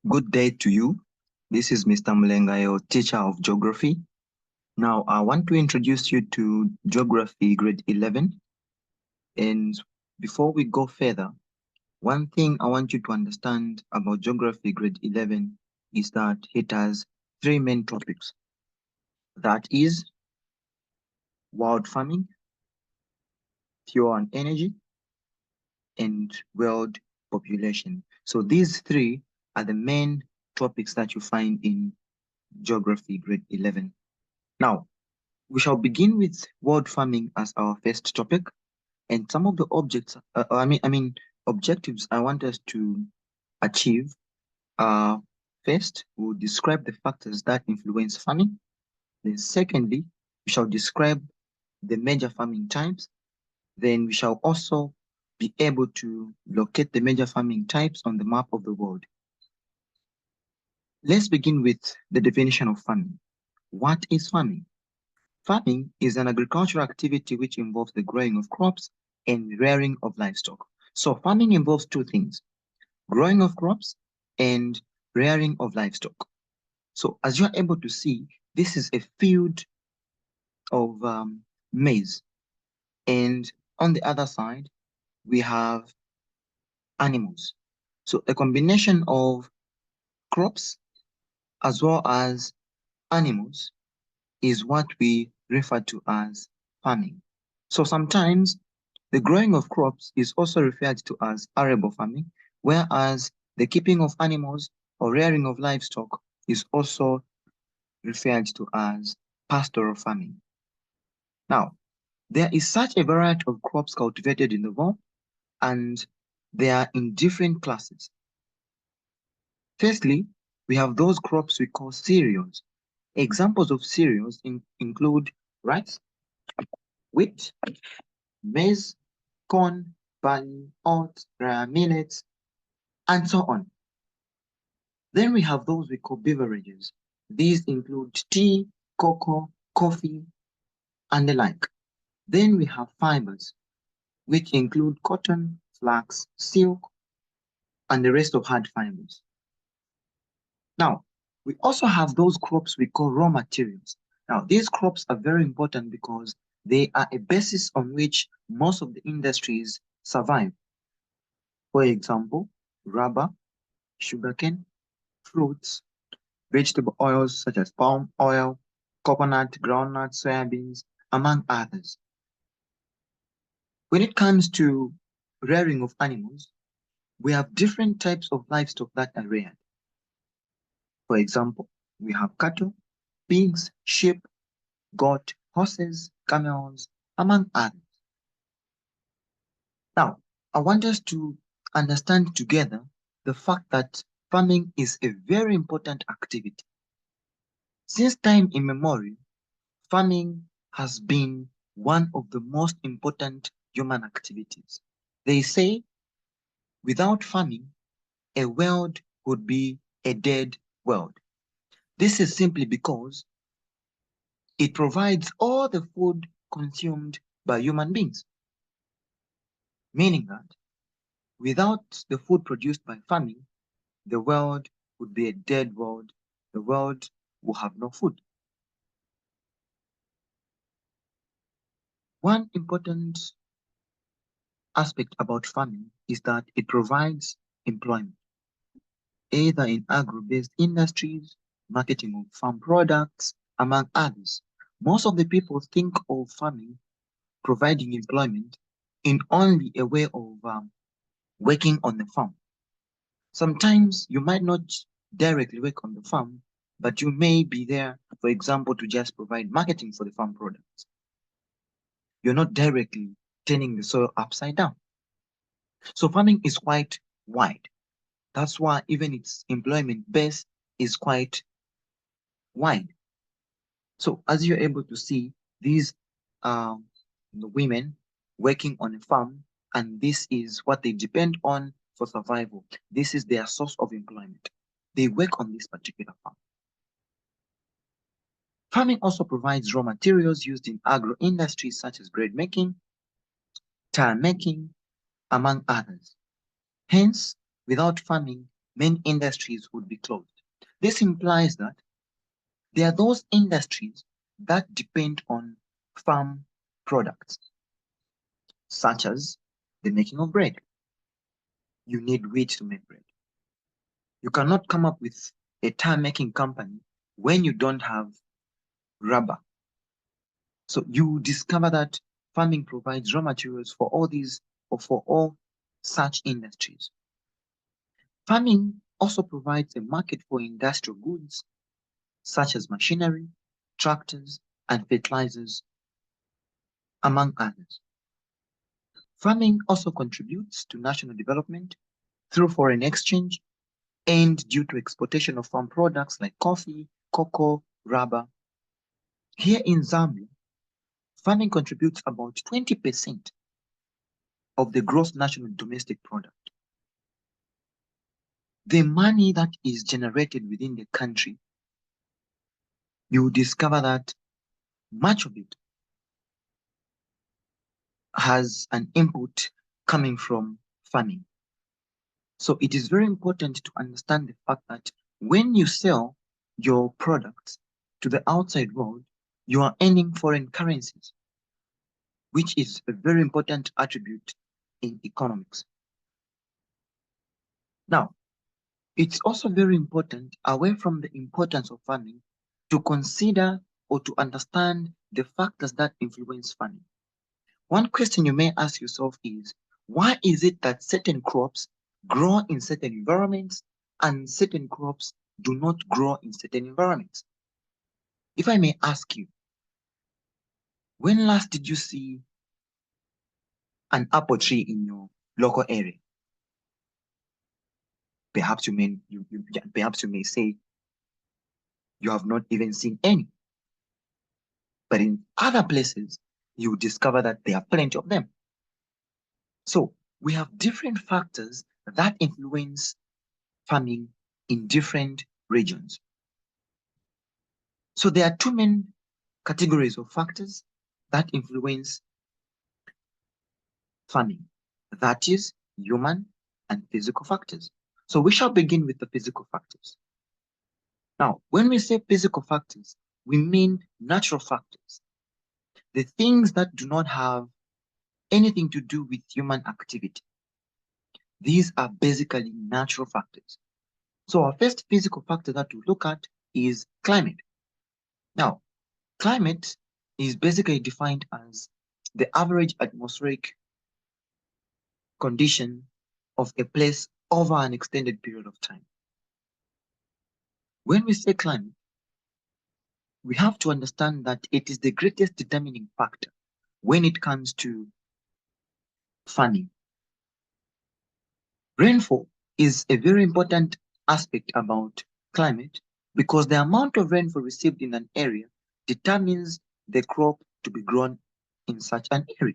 Good day to you. This is Mr. Mlenga, your teacher of geography. Now, I want to introduce you to geography grade 11. And before we go further, one thing I want you to understand about geography grade 11 is that it has three main topics. That is world farming, fuel and energy, and world population. So these three are the main topics that you find in geography grade 11. Now, we shall begin with world farming as our first topic, and some of the objectives I want us to achieve are: first, we'll describe the factors that influence farming. Then, secondly, we shall describe the major farming types. Then, we shall also be able to locate the major farming types on the map of the world. Let's begin with the definition of farming. What is farming? Farming is an agricultural activity which involves the growing of crops and rearing of livestock. So farming involves two things: growing of crops and rearing of livestock. So as you're able to see, this is a field of maize. And on the other side, we have animals. So a combination of crops as well as animals is what we refer to as farming. So sometimes the growing of crops is also referred to as arable farming, whereas the keeping of animals or rearing of livestock is also referred to as pastoral farming. Now, there is such a variety of crops cultivated in the world, and they are in different classes. Firstly, we have those crops we call cereals. Examples of cereals include rice, wheat, maize, corn, barley, oats, millets, and so on. Then we have those we call beverages. These include tea, cocoa, coffee, and the like. Then we have fibers, which include cotton, flax, silk, and the rest of hard fibers. Now, we also have those crops we call raw materials. Now, these crops are very important because they are a basis on which most of the industries survive. For example, rubber, sugarcane, fruits, vegetable oils such as palm oil, coconut, groundnut, soybeans, among others. When it comes to rearing of animals, we have different types of livestock that are reared. For example, we have cattle, pigs, sheep, goat, horses, camels, among others. Now, I want us to understand together the fact that farming is a very important activity. Since time immemorial, farming has been one of the most important human activities. They say without farming, a world would be a dead world. This is simply because it provides all the food consumed by human beings, meaning that without the food produced by farming, the world would be a dead world. The world will have no food. One important aspect about farming is that it provides employment, either in agro-based industries, marketing of farm products, among others. Most of the people think of farming providing employment in only a way of working on the farm. Sometimes you might not directly work on the farm, but you may be there, for example, to just provide marketing for the farm products. You're not directly turning the soil upside down. So farming is quite wide. That's why even its employment base is quite wide. So as you're able to see, these are the women working on a farm, and this is what they depend on for survival. This is their source of employment. They work on this particular farm. Farming also provides raw materials used in agro industries such as bread making, tire making, among others. Hence, without farming, many industries would be closed. This implies that there are those industries that depend on farm products, such as the making of bread. You need wheat to make bread. You cannot come up with a tire making company when you don't have rubber. So you discover that farming provides raw materials for all these or for all such industries. Farming also provides a market for industrial goods such as machinery, tractors, and fertilizers, among others. Farming also contributes to national development through foreign exchange and due to exportation of farm products like coffee, cocoa, rubber. Here in Zambia, farming contributes about 20% of the gross national domestic product. The money that is generated within the country, you will discover that much of it has an input coming from farming. So it is very important to understand the fact that when you sell your products to the outside world, you are earning foreign currencies, which is a very important attribute in economics. Now, it's also very important, away from the importance of farming, to consider or to understand the factors that influence farming. One question you may ask yourself is, why is it that certain crops grow in certain environments and certain crops do not grow in certain environments? If I may ask you, when last did you see an apple tree in your local area? Perhaps perhaps you may say you have not even seen any. But in other places, you discover that there are plenty of them. So we have different factors that influence farming in different regions. So there are two main categories of factors that influence farming. That is human and physical factors. So we shall begin with the physical factors. Now, when we say physical factors, we mean natural factors, the things that do not have anything to do with human activity. These are basically natural factors. So our first physical factor that we look at is climate. Now, climate is basically defined as the average atmospheric condition of a place over an extended period of time. When we say climate, we have to understand that it is the greatest determining factor when it comes to farming. Rainfall is a very important aspect about climate because the amount of rainfall received in an area determines the crop to be grown in such an area.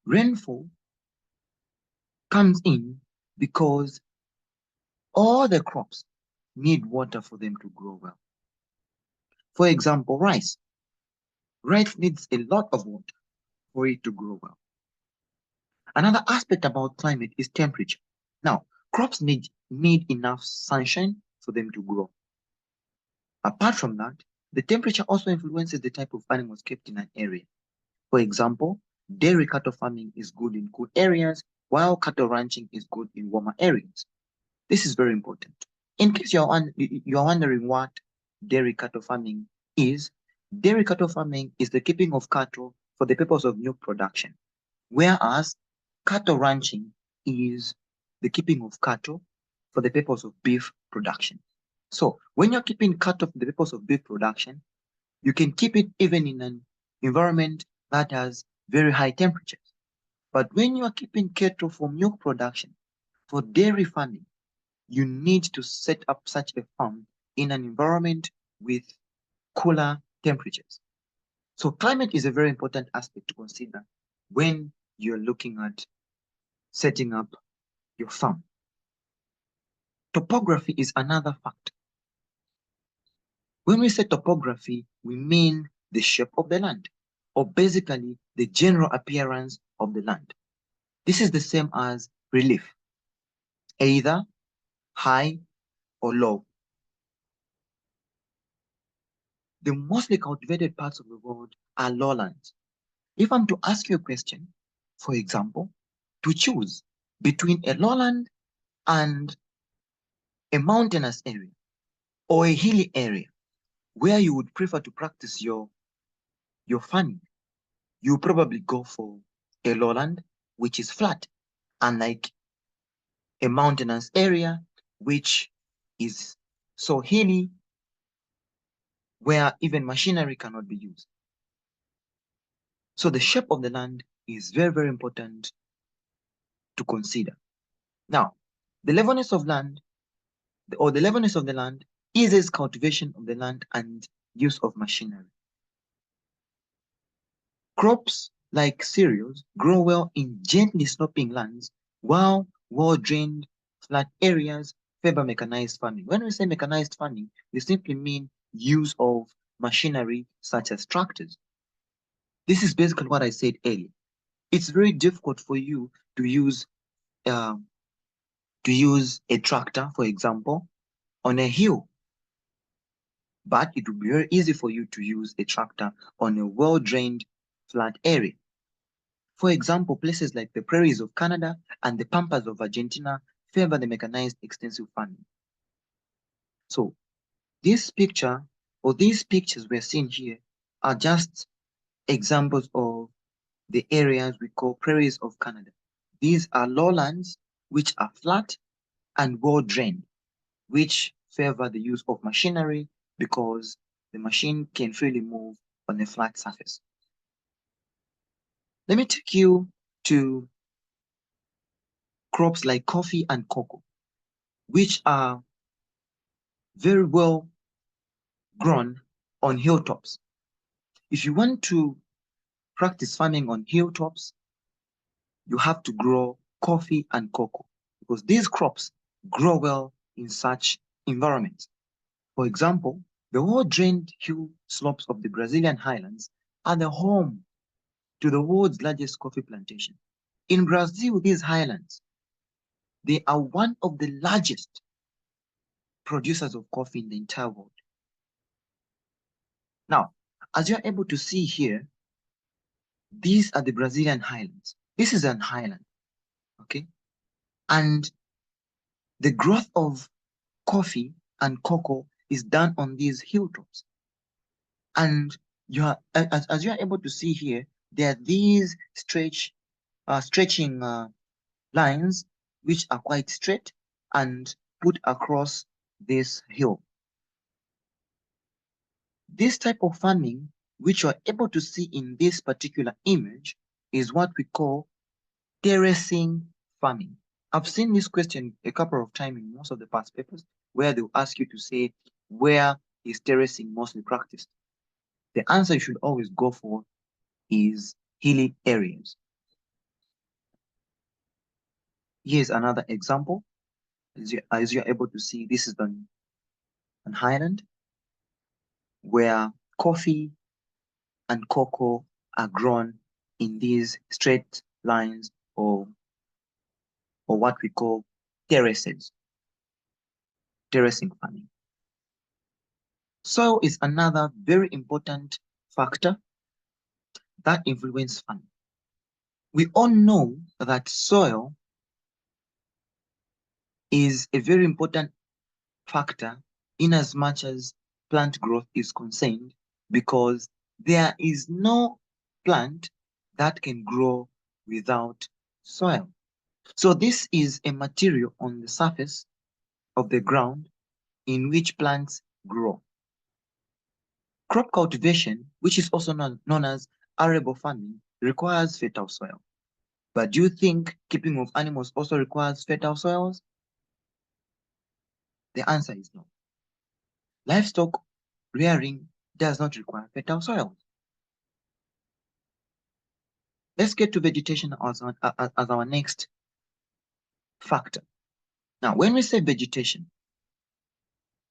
Rainfall comes in because all the crops need water for them to grow well. For example, rice. Rice needs a lot of water for it to grow well. Another aspect about climate is temperature. Now, crops need enough sunshine for them to grow. Apart from that, the temperature also influences the type of animals kept in an area. For example, dairy cattle farming is good in cool areas, while cattle ranching is good in warmer areas. This is very important. In case you're wondering what dairy cattle farming is, dairy cattle farming is the keeping of cattle for the purpose of milk production, whereas cattle ranching is the keeping of cattle for the purpose of beef production. So when you're keeping cattle for the purpose of beef production, you can keep it even in an environment that has very high temperatures. But when you are keeping cattle for milk production, for dairy farming, you need to set up such a farm in an environment with cooler temperatures. So climate is a very important aspect to consider when you're looking at setting up your farm. Topography is another factor. When we say topography, we mean the shape of the land, or basically the general appearance of the land. This is the same as relief. Either high or low. The mostly cultivated parts of the world are lowlands. If I'm to ask you a question, for example, to choose between a lowland and a mountainous area or a hilly area where you would prefer to practice your farming, you probably go for a lowland, which is flat, unlike a mountainous area, which is so hilly where even machinery cannot be used. So the shape of the land is very, very important to consider. Now, the levelness of land or the levelness of the land eases cultivation of the land and use of machinery. Crops like cereals grow well in gently sloping lands, while well-drained flat areas favor mechanized farming. When we say mechanized farming, we simply mean use of machinery such as tractors. This is basically what I said earlier. It's very difficult for you to use um, a tractor, for example, on a hill, but it would be very easy for you to use a tractor on a well-drained flat area. For example, places like the prairies of Canada and the pampas of Argentina favor the mechanized extensive farming. So this picture or these pictures we're seeing here are just examples of the areas we call prairies of Canada. These are lowlands which are flat and well drained, which favor the use of machinery because the machine can freely move on a flat surface. Let me take you to crops like coffee and cocoa, which are very well grown on hilltops. If you want to practice farming on hilltops, you have to grow coffee and cocoa because these crops grow well in such environments. For example, the well-drained hill slopes of the Brazilian highlands are the home to the world's largest coffee plantation. In Brazil, these highlands, they are one of the largest producers of coffee in the entire world. Now, as you're able to see here, these are the Brazilian highlands. This is an highland, okay? And the growth of coffee and cocoa is done on these hilltops. And you are, as you are able to see here, there are these stretching lines which are quite straight and put across this hill. This type of farming, which you are able to see in this particular image, is what we call terracing farming. I've seen this question a couple of times in most of the past papers where they'll ask you to say, where is terracing mostly practiced? The answer you should always go for is hilly areas. Here's another example. As you're able to see, this is an highland where coffee and cocoa are grown in these straight lines or what we call terraces, terracing farming. Soil is another very important factor that influences farming. We all know that soil is a very important factor in as much as plant growth is concerned because there is no plant that can grow without soil. So this is a material on the surface of the ground in which plants grow. Crop cultivation, which is also known as arable farming, requires fertile soil. But do you think keeping of animals also requires fertile soils? The answer is no. Livestock rearing does not require fertile soils. Let's get to vegetation as our next factor. Now, when we say vegetation,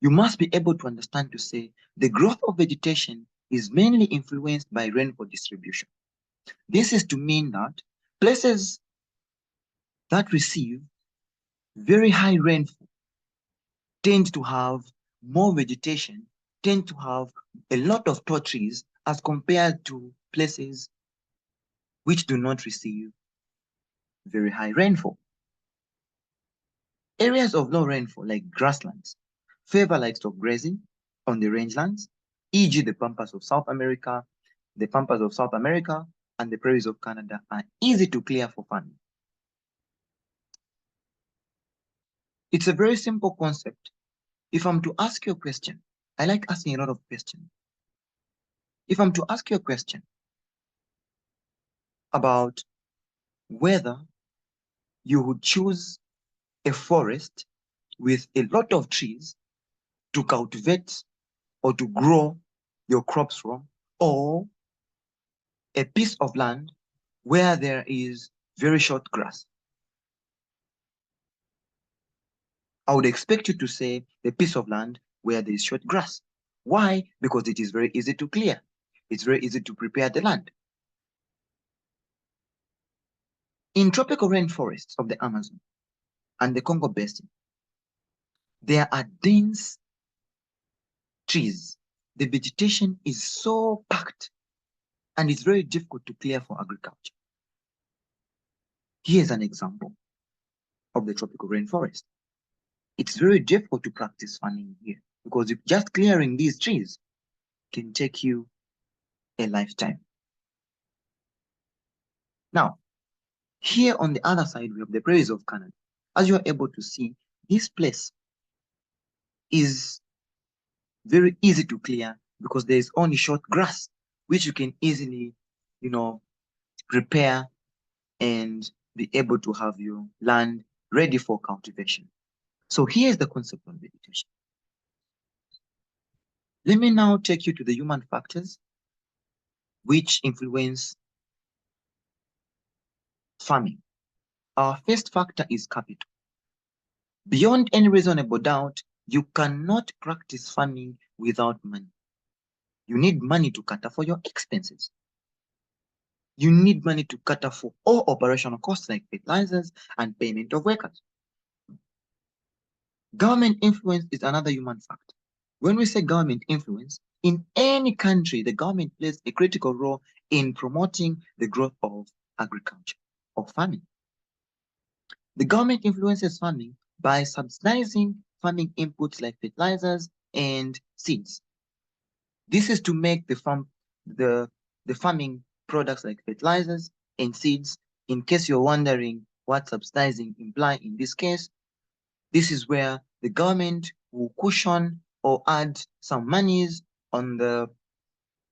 you must be able to understand to say the growth of vegetation is mainly influenced by rainfall distribution. This is to mean that places that receive very high rainfall tend to have more vegetation, tend to have a lot of tall trees as compared to places which do not receive very high rainfall. Areas of low rainfall, like grasslands, favor livestock grazing on the rangelands, e.g. the pampas of South America. The pampas of South America and the prairies of Canada are easy to clear for farming. It's a very simple concept. If I'm to ask you a question, I like asking a lot of questions. If I'm to ask you a question about whether you would choose a forest with a lot of trees to cultivate or to grow your crops from, or a piece of land where there is very short grass, I would expect you to say a piece of land where there is short grass. Why? Because it is very easy to clear. It's very easy to prepare the land. In tropical rainforests of the Amazon and the Congo Basin, there are dense trees. The vegetation is so packed and it's very difficult to clear for agriculture. Here's an example of the tropical rainforest. It's very difficult to practice farming here because if just clearing these trees can take you a lifetime. Now, here on the other side, we have the prairies of Canada. As you are able to see, this place is very easy to clear because there is only short grass, which you can easily, prepare and be able to have your land ready for cultivation. So here's the concept of vegetation. Let me now take you to the human factors which influence farming. Our first factor is capital. Beyond any reasonable doubt, you cannot practice farming without money. You need money to cater for your expenses. You need money to cater for all operational costs like fertilizers and payment of workers. Government influence is another human factor. When we say government influence, in any country, the government plays a critical role in promoting the growth of agriculture or farming. The government influences farming by subsidizing farming inputs like fertilizers and seeds. This is to make the farming products like fertilizers and seeds. In case you're wondering what subsidizing imply in this case, this is where the government will cushion or add some monies on the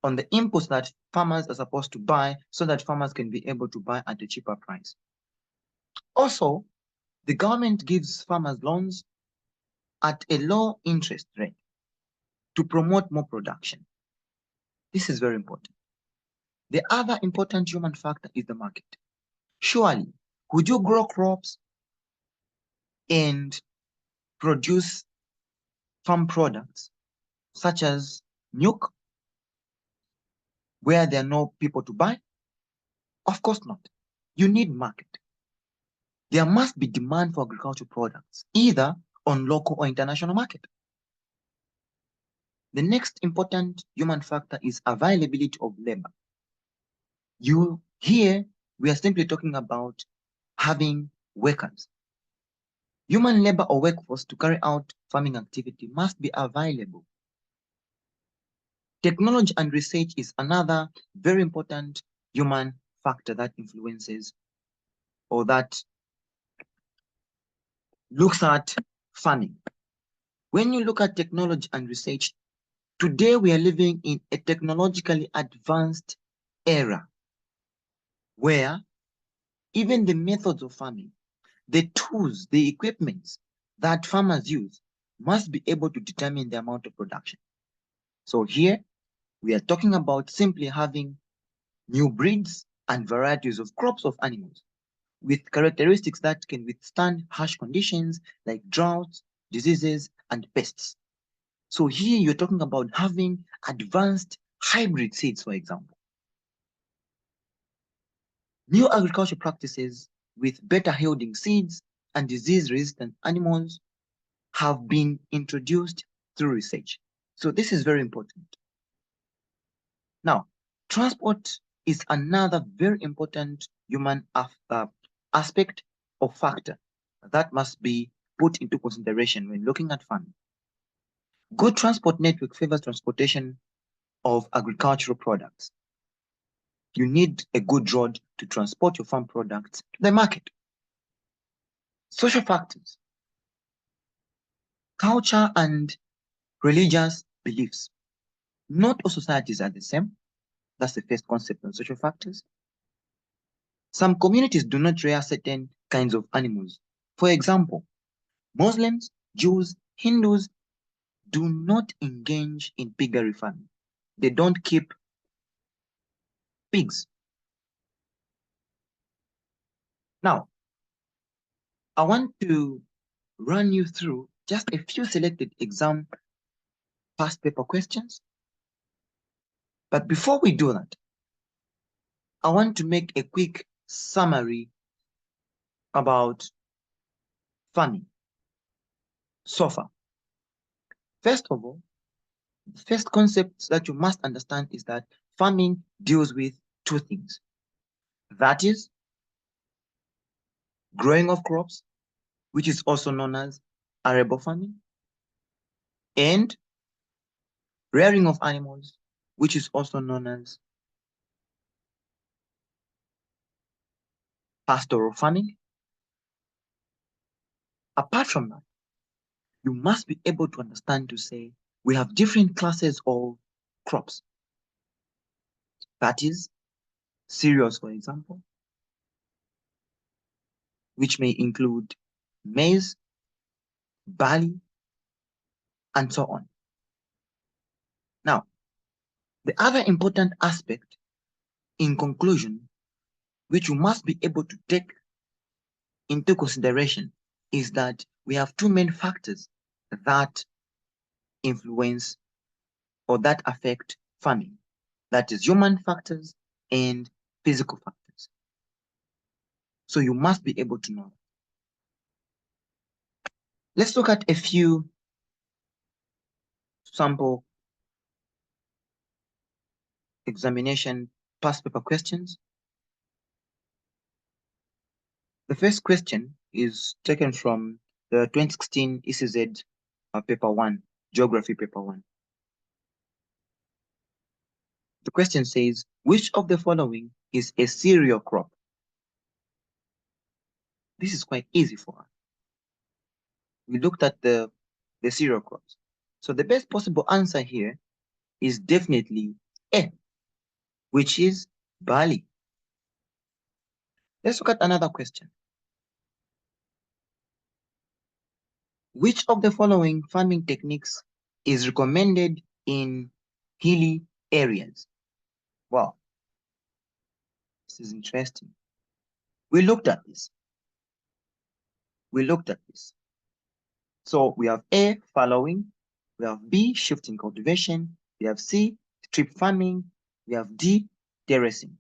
inputs that farmers are supposed to buy so that farmers can be able to buy at a cheaper price. Also, the government gives farmers loans at a low interest rate to promote more production. This is very important. The other important human factor is the market. Surely, would you grow crops and produce farm products such as milk where there are no people to buy? Of course not. You need market. There must be demand for agricultural products, either on local or international market. The next important human factor is availability of labor. Here, we are simply talking about having workers. Human labor or workforce to carry out farming activity must be available. Technology and research is another very important human factor that influences or that looks at farming. When you look at technology and research, today we are living in a technologically advanced era where even the methods of farming, the tools, the equipments that farmers use must be able to determine the amount of production. So here, we are talking about simply having new breeds and varieties of crops of animals with characteristics that can withstand harsh conditions like droughts, diseases, and pests. So here you're talking about having advanced hybrid seeds, for example. New agriculture practices with better yielding seeds and disease-resistant animals have been introduced through research. So this is very important. Now, transport is another very important human aspect or factor that must be put into consideration when looking at farming. Good transport network favors transportation of agricultural products. You need a good road to transport your farm products to the market. Social factors, culture and religious beliefs. Not all societies are the same. That's the first concept on social factors. Some communities do not rear certain kinds of animals. For example, Muslims, Jews, Hindus do not engage in piggery farming. They don't keep pigs. Now, I want to run you through just a few selected exam past paper questions. But before we do that, I want to make a quick summary about farming so far. First of all, the first concept that you must understand is that farming deals with two things. That is growing of crops, which is also known as arable farming, and rearing of animals, which is also known as pastoral farming. Apart from that, you must be able to understand to say we have different classes of crops. That is cereals, for example, which may include maize, barley, and so on. Now, the other important aspect in conclusion, which you must be able to take into consideration, is that we have two main factors that influence or that affect farming. That is human factors and physical factors. So you must be able to know. Let's look at a few sample examination past paper questions. The first question is taken from the 2016 ECZ paper 1, geography paper 1. The question says, which of the following is a cereal crop? This is quite easy for us. We looked at the cereal crops. So the best possible answer here is definitely A, which is barley. Let's look at another question. Which of the following farming techniques is recommended in hilly areas? Wow, this is interesting. We looked at this. So we have A, fallowing, we have B, shifting cultivation, we have C, strip farming, we have D, terracing.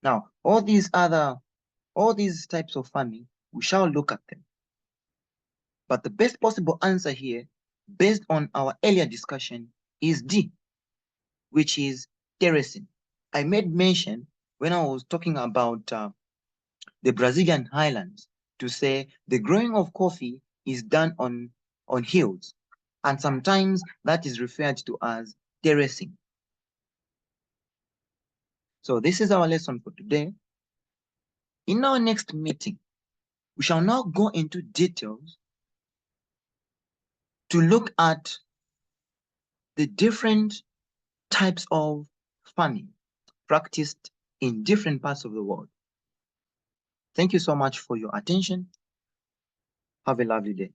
Now, all these types of farming, we shall look at them. But the best possible answer here, based on our earlier discussion, is D, which is terracing. I made mention when I was talking about the Brazilian highlands to say the growing of coffee is done on hills, and sometimes that is referred to as terracing. So this is our lesson for today. In our next meeting, we shall now go into details to look at the different types of farming practiced in different parts of the world. Thank you so much for your attention. Have a lovely day.